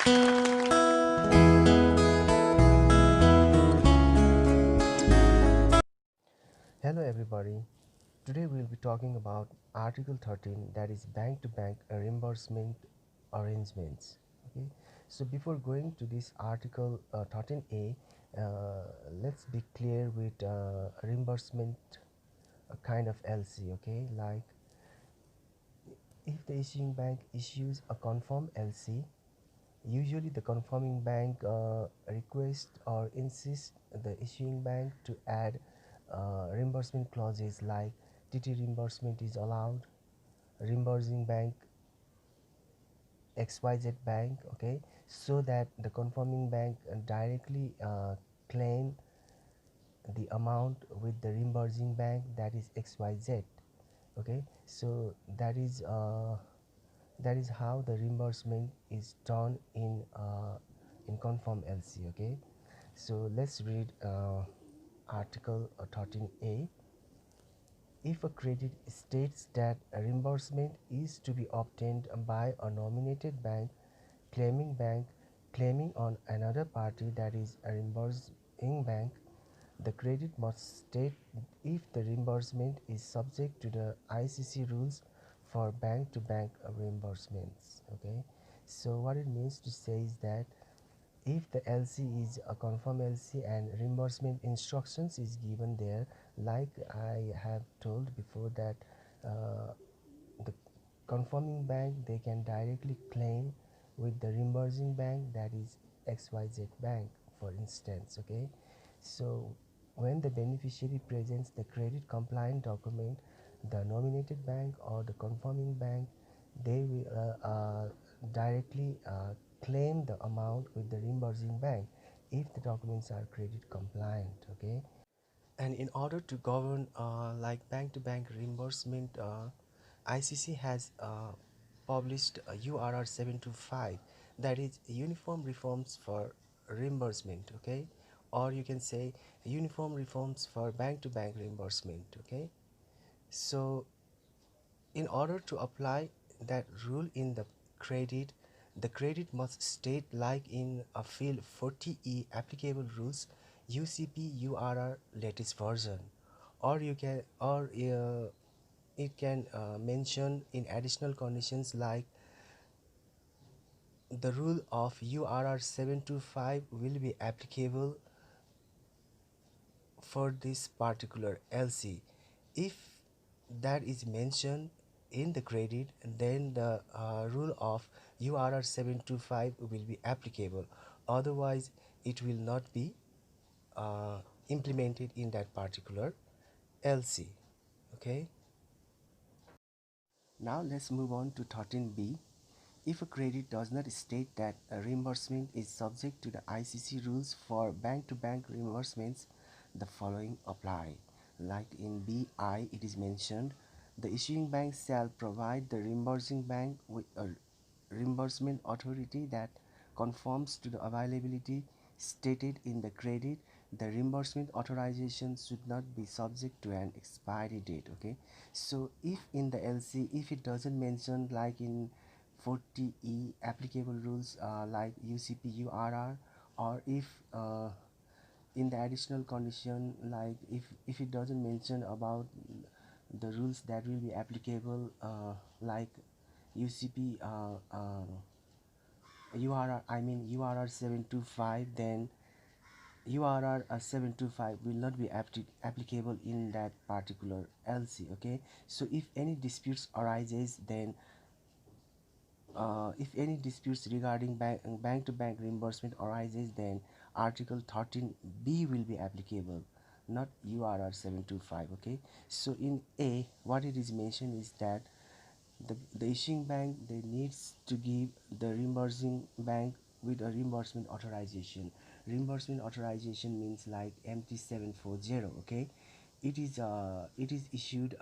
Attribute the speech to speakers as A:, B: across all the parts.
A: Hello everybody. Today we'll be talking about Article 13, that is bank to bank reimbursement arrangements. Okay. So before going to this Article 13A, let's be clear with reimbursement kind of LC. Okay, like if the issuing bank issues a confirmed LC, usually the confirming bank requests or insists the issuing bank to add reimbursement clauses like TT reimbursement is allowed, reimbursing bank XYZ bank, okay, so that the confirming bank directly claim the amount with the reimbursing bank, that is XYZ. Okay, so that is how the reimbursement is done in confirm LC. Okay, so let's read article 13A. If a credit states that a reimbursement is to be obtained by a nominated bank claiming on another party, that is a reimbursing bank, the credit must state if the reimbursement is subject to the ICC rules for bank to bank reimbursements. Okay, so what it means to say is that if the LC is a confirm LC and reimbursement instructions is given there, like I have told before, that the confirming bank, they can directly claim with the reimbursing bank, that is XYZ bank, for instance. Okay, so when the beneficiary presents the credit compliant document, the nominated bank or the confirming bank, they will directly claim the amount with the reimbursing bank if the documents are credit compliant. Okay, and in order to govern like bank to bank reimbursement, ICC has published URR 725, that is Uniform Reforms for Reimbursement. Okay, or you can say Uniform Reforms for Bank to Bank Reimbursement. Okay, so in order to apply that rule in the credit must state, like in a field 40E applicable rules, UCP URR latest version, or you can or it can mention in additional conditions like the rule of URR 725 will be applicable for this particular LC. If that is mentioned in the credit, then the rule of URR 725 will be applicable. Otherwise, it will not be implemented in that particular LC. Okay. Now let's move on to 13B. If a credit does not state that a reimbursement is subject to the ICC rules for bank-to-bank reimbursements, the following apply. Like in BI, it is mentioned, the issuing bank shall provide the reimbursing bank with a reimbursement authority that conforms to the availability stated in the credit. The reimbursement authorization should not be subject to an expiry date. Okay, so if in the LC, if it doesn't mention like in 40E applicable rules like UCP URR, or if in the additional condition, like if it doesn't mention about the rules that will be applicable, like UCP URR, I mean URR 725, then URR 725 will not be applicable in that particular LC. Okay, so if any disputes arises, then if any disputes regarding bank to bank reimbursement arises, then Article 13B will be applicable, not URR 725. Okay, so in A, what it is mentioned is that the issuing bank, they needs to give the reimbursing bank with a reimbursement authorization. Reimbursement authorization means like MT740. Okay, it is issued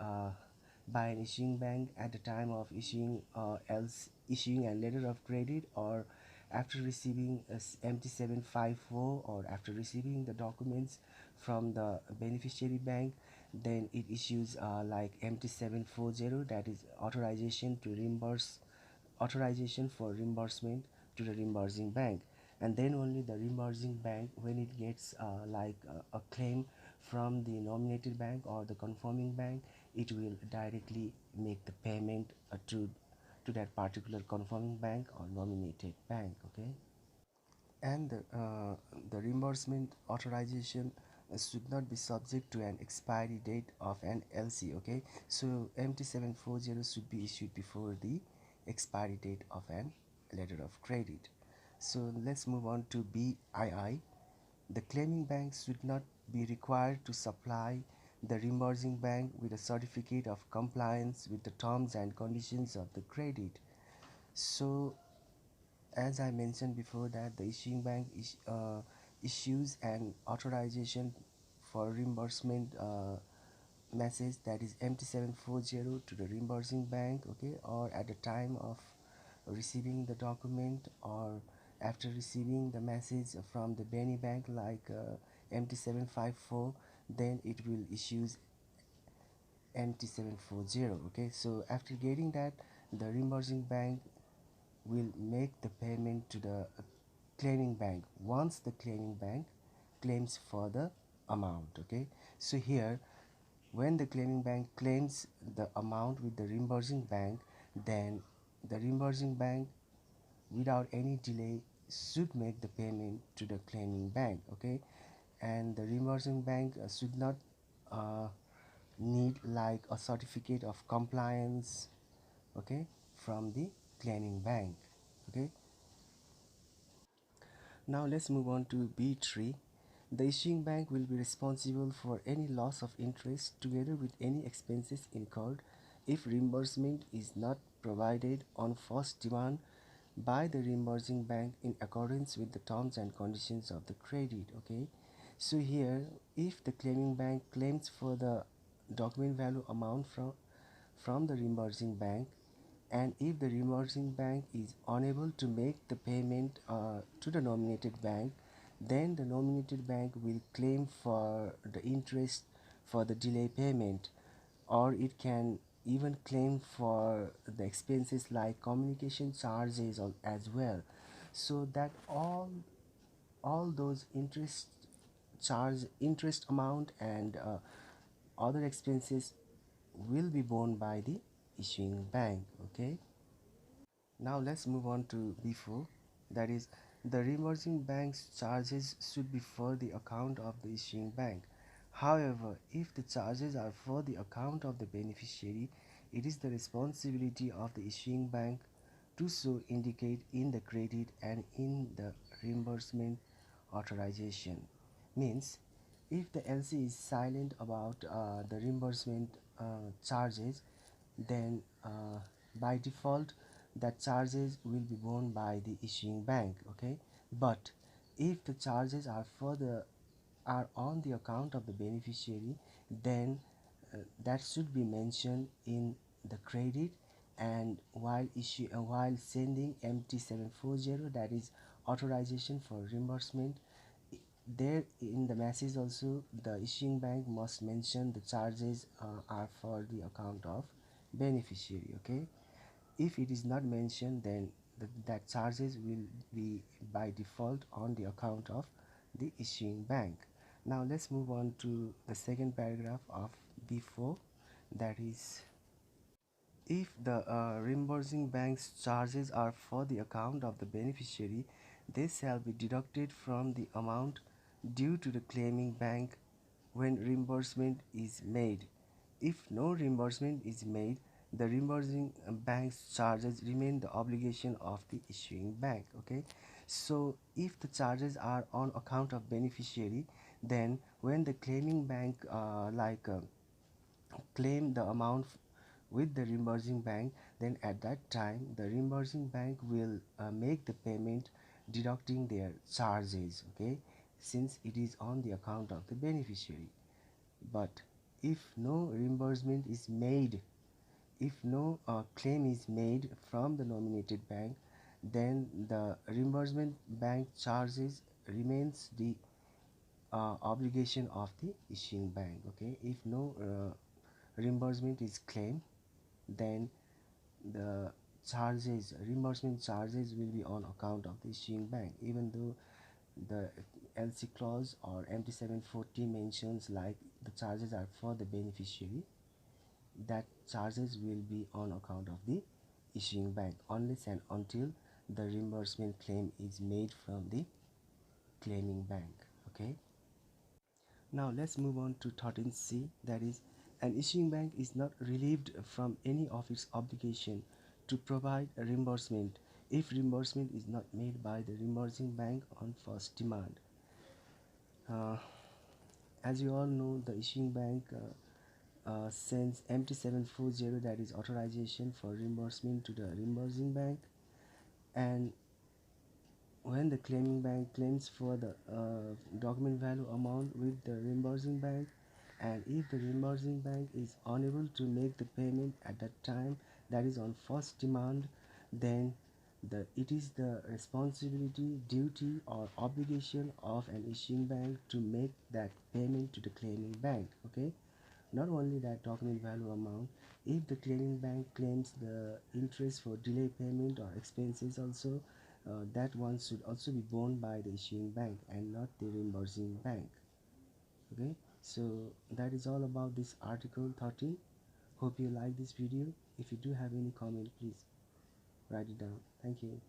A: by an issuing bank at the time of issuing else issuing a letter of credit, or after receiving a MT754, or after receiving the documents from the beneficiary bank, then it issues like MT740, that is authorization to reimburse, authorization for reimbursement to the reimbursing bank, and then only the reimbursing bank, when it gets a claim from the nominated bank or the confirming bank, it will directly make the payment to that particular confirming bank or nominated bank. Okay. And the reimbursement authorization should not be subject to an expiry date of an LC. Okay, so MT740 should be issued before the expiry date of an letter of credit. So let's move on to BII. The claiming bank should not be required to supply the reimbursing bank with a certificate of compliance with the terms and conditions of the credit. So as I mentioned before, that the issuing bank issues an authorization for reimbursement message, that is MT740, to the reimbursing bank. Okay, or at the time of receiving the document, or after receiving the message from the Benny bank, like MT754, then it will issues MT740. Okay, so after getting that, the reimbursing bank will make the payment to the claiming bank once the claiming bank claims for the amount. Okay, so here, when the claiming bank claims the amount with the reimbursing bank, then the reimbursing bank, without any delay, should make the payment to the claiming bank. Okay, and the reimbursing bank should not uh, need like a certificate of compliance, okay, from the claiming bank. Okay, now let's move on to B3. The issuing bank will be responsible for any loss of interest together with any expenses incurred if reimbursement is not provided on first demand by the reimbursing bank in accordance with the terms and conditions of the credit. Okay, so here, if the claiming bank claims for the document value amount from the reimbursing bank, and if the reimbursing bank is unable to make the payment to the nominated bank, then the nominated bank will claim for the interest for the delay payment, or it can even claim for the expenses like communication charges as well. So that all those interest amount and other expenses will be borne by the issuing bank. Okay, now let's move on to B4, that is, the reimbursing bank's charges should be for the account of the issuing bank. However, if the charges are for the account of the beneficiary, it is the responsibility of the issuing bank to so indicate in the credit and in the reimbursement authorization. Means, if the LC is silent about the reimbursement charges, then by default that charges will be borne by the issuing bank. Okay, but if the charges are on the account of the beneficiary, then that should be mentioned in the credit, and while sending MT740, that is authorization for reimbursement, there in the message also the issuing bank must mention the charges are for the account of beneficiary. Okay, if it is not mentioned, then that charges will be by default on the account of the issuing bank. Now let's move on to the second paragraph of B4, that is, if the reimbursing bank's charges are for the account of the beneficiary, they shall be deducted from the amount due to the claiming bank when reimbursement is made. If no reimbursement is made, the reimbursing bank's charges remain the obligation of the issuing bank. Okay, so if the charges are on account of beneficiary, then when the claiming bank claim the amount with the reimbursing bank, then at that time the reimbursing bank will make the payment deducting their charges. Okay, since it is on the account of the beneficiary. But if no reimbursement is made, if no claim is made from the nominated bank, then the reimbursement bank charges remains the obligation of the issuing bank. Okay, if no reimbursement is claimed, then the charges, reimbursement charges will be on account of the issuing bank, even though the LC clause or MT740 mentions like the charges are for the beneficiary, that charges will be on account of the issuing bank unless and until the reimbursement claim is made from the claiming bank. Okay, now let's move on to 13C, that is, an issuing bank is not relieved from any of its obligation to provide a reimbursement if reimbursement is not made by the reimbursing bank on first demand. uh, as you all know, the issuing bank sends MT740, that is authorization for reimbursement, to the reimbursing bank, and when the claiming bank claims for the document value amount with the reimbursing bank, and if the reimbursing bank is unable to make the payment at that time, that is on first demand, then it is the responsibility, duty or obligation of an issuing bank to make that payment to the claiming bank. Okay, not only that document value amount, if the claiming bank claims the interest for delay payment or expenses also, that one should also be borne by the issuing bank and not the reimbursing bank. Okay, so that is all about this article 13. Hope you like this video. If you do have any comment, please write it down. Thank you.